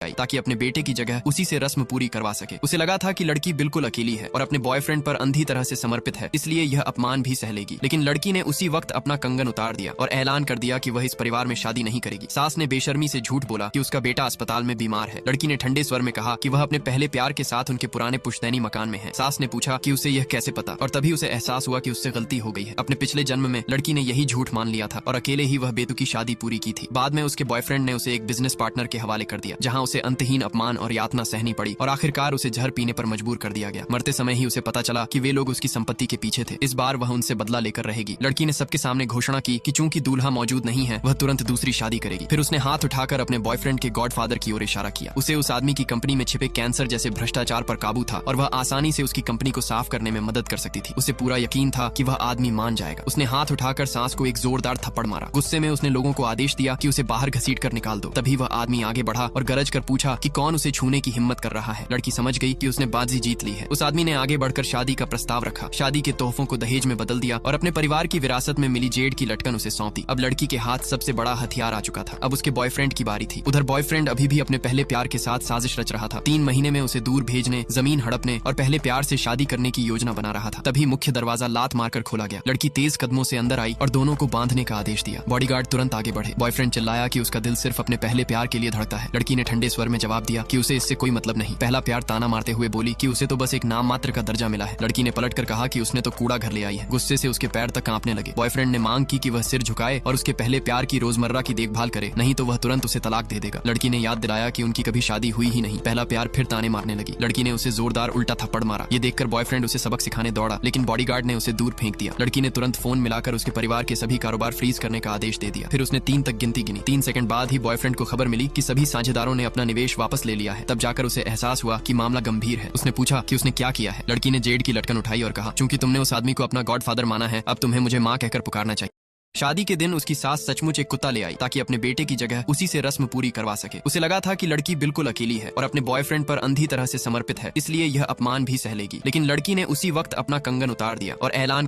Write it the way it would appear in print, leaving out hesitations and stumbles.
आई ताकि अपने बेटे की जगह उसी से रस्म पूरी करवा सके। उसे लगा था कि लड़की बिल्कुल अकेली है और अपने बॉयफ्रेंड पर अंधी तरह से समर्पित है, इसलिए यह अपमान भी सह लेगी। लेकिन लड़की ने उसी वक्त अपना कंगन उतार दिया और ऐलान कर दिया कि वह इस परिवार में शादी नहीं करेगी। सास ने बेशर्मी से झूठ बोला कि उसका बेटा अस्पताल में बीमार है। लड़की ने ठंडे स्वर में कहा कि वह अपने पहले प्यार के साथ उनके पुराने पुश्तैनी मकान में है। सास ने पूछा कि उसे यह कैसे पता, और तभी उसे एहसास हुआ कि उससे गलती हो गई है। अपने पिछले जन्म में लड़की ने यही झूठ मान लिया था और अकेले ही वह बेतुकी शादी पूरी की थी। बाद में उसके बॉयफ्रेंड ने उसे एक बिजनेस पार्टनर के हवाले कर दिया, जहाँ उसे अंतहीन अपमान और यातना सहनी पड़ी और आखिरकार उसे जहर पीने पर मजबूर कर दिया गया। मरते समय ही उसे पता चला कि वे लोग उसकी संपत्ति के पीछे थे। इस बार वह उनसे बदला लेकर रहेगी। लड़की ने सबके सामने घोषणा की कि चूंकि दूल्हा मौजूद नहीं है, वह तुरंत दूसरी शादी करेगी। फिर उसने हाथ उठाकर अपने बॉयफ्रेंड के गॉडफादर की ओर इशारा किया। उसे उस आदमी की कंपनी में छिपे कैंसर जैसे भ्रष्टाचार पर काबू था और वह आसानी से उसकी कंपनी को साफ करने में मदद कर सकती थी। उसे पूरा यकीन था कि वह आदमी मान जाएगा। उसने हाथ उठाकर सांस को एक जोरदार थप्पड़ मारा। गुस्से में उसने लोगों को आदेश दिया कि उसे बाहर घसीट कर निकाल दो। तभी वह आदमी आगे बढ़ा और गरज कर पूछा कि कौन उसे छूने की हिम्मत कर रहा है। लड़की समझ गई कि उसने बाजी जीत ली है। उस आदमी ने आगे बढ़कर शादी का प्रस्ताव रखा, शादी के तोहफों को दहेज में बदल दिया और अपने परिवार की विरासत में मिली जेड की लटकन उसे सौंपी। अब लड़की के हाथ सबसे बड़ा हथियार आ चुका था। अब उसके बॉयफ्रेंड की बारी थी। उधर बॉयफ्रेंड अभी भी अपने पहले प्यार के साथ साजिश रच रहा था। 3 महीने में उसे दूर भेजने, जमीन हड़पने और पहले प्यार से शादी करने की योजना बना रहा था। तभी मुख्य दरवाजा लात मारकर खोला गया। लड़की तेज कदमों से अंदर आई और दोनों को बांधने का आदेश दिया। बॉडीगार्ड तुरंत आगे बढ़े। बॉयफ्रेंड चिल्लाया कि उसका दिल सिर्फ अपने पहले प्यार के लिए धड़कता है। लड़की ने ठंडे स्वर में जवाब दिया कि उसे इससे कोई मतलब नहीं। पहला प्यार ताना मारते हुए बोली कि उसे तो बस एक नाम मात्र का दर्जा मिला है। लड़की ने पलटकर कहा कि उसने तो कूड़ा घर ले आई है। गुस्से से उसके पैर तक कांपने लगे। बॉयफ्रेंड ने मांग की कि वह सिर झुकाए और उसके पहले प्यार की रोजमर्रा की देखभाल करे, नहीं तो वह तुरंत उसे तलाक दे देगा। लड़की ने याद दिलाया कि उनकी कभी शादी हुई ही नहीं। पहला प्यार फिर ताने मारने लगी। लड़की ने उसे जोरदार उल्टा थप्पड़ मारा। ये देखकर बॉयफ्रेंड उसे सबक सिखाने दौड़ा, लेकिन बॉडीगार्ड ने उसे दूर फेंक दिया। लड़की ने तुरंत फोन मिलाकर उसके परिवार के सभी कारोबार फ्रीज करने का आदेश दे दिया। फिर उसने 3 तक गिनती गिनी। 3 सेकंड बाद ही बॉयफ्रेंड को खबर मिली कि सभी साझेदारों ने अपना निवेश वापस ले लिया है। तब जाकर उसे एहसास हुआ कि मामला गंभीर है। उसने पूछा कि उसने क्या किया है। लड़की ने जेड की लटकन उठाई और कहा, चूंकि तुमने उस आदमी को अपना गॉडफादर माना है, अब तुम्हें मुझे माँ कहकर पुकारना चाहिए। शादी के दिन उसकी सास सचमुच एक कुत्ता ले आई ताकि अपने बेटे की जगह उसी से रस्म पूरी करवा सके। उसे लगा था कि लड़की बिल्कुल अकेली है और अपने बॉयफ्रेंड पर अंधी तरह से समर्पित है, इसलिए यह अपमान भी सह लेगी। लेकिन लड़की ने उसी वक्त अपना कंगन उतार दिया और ऐलान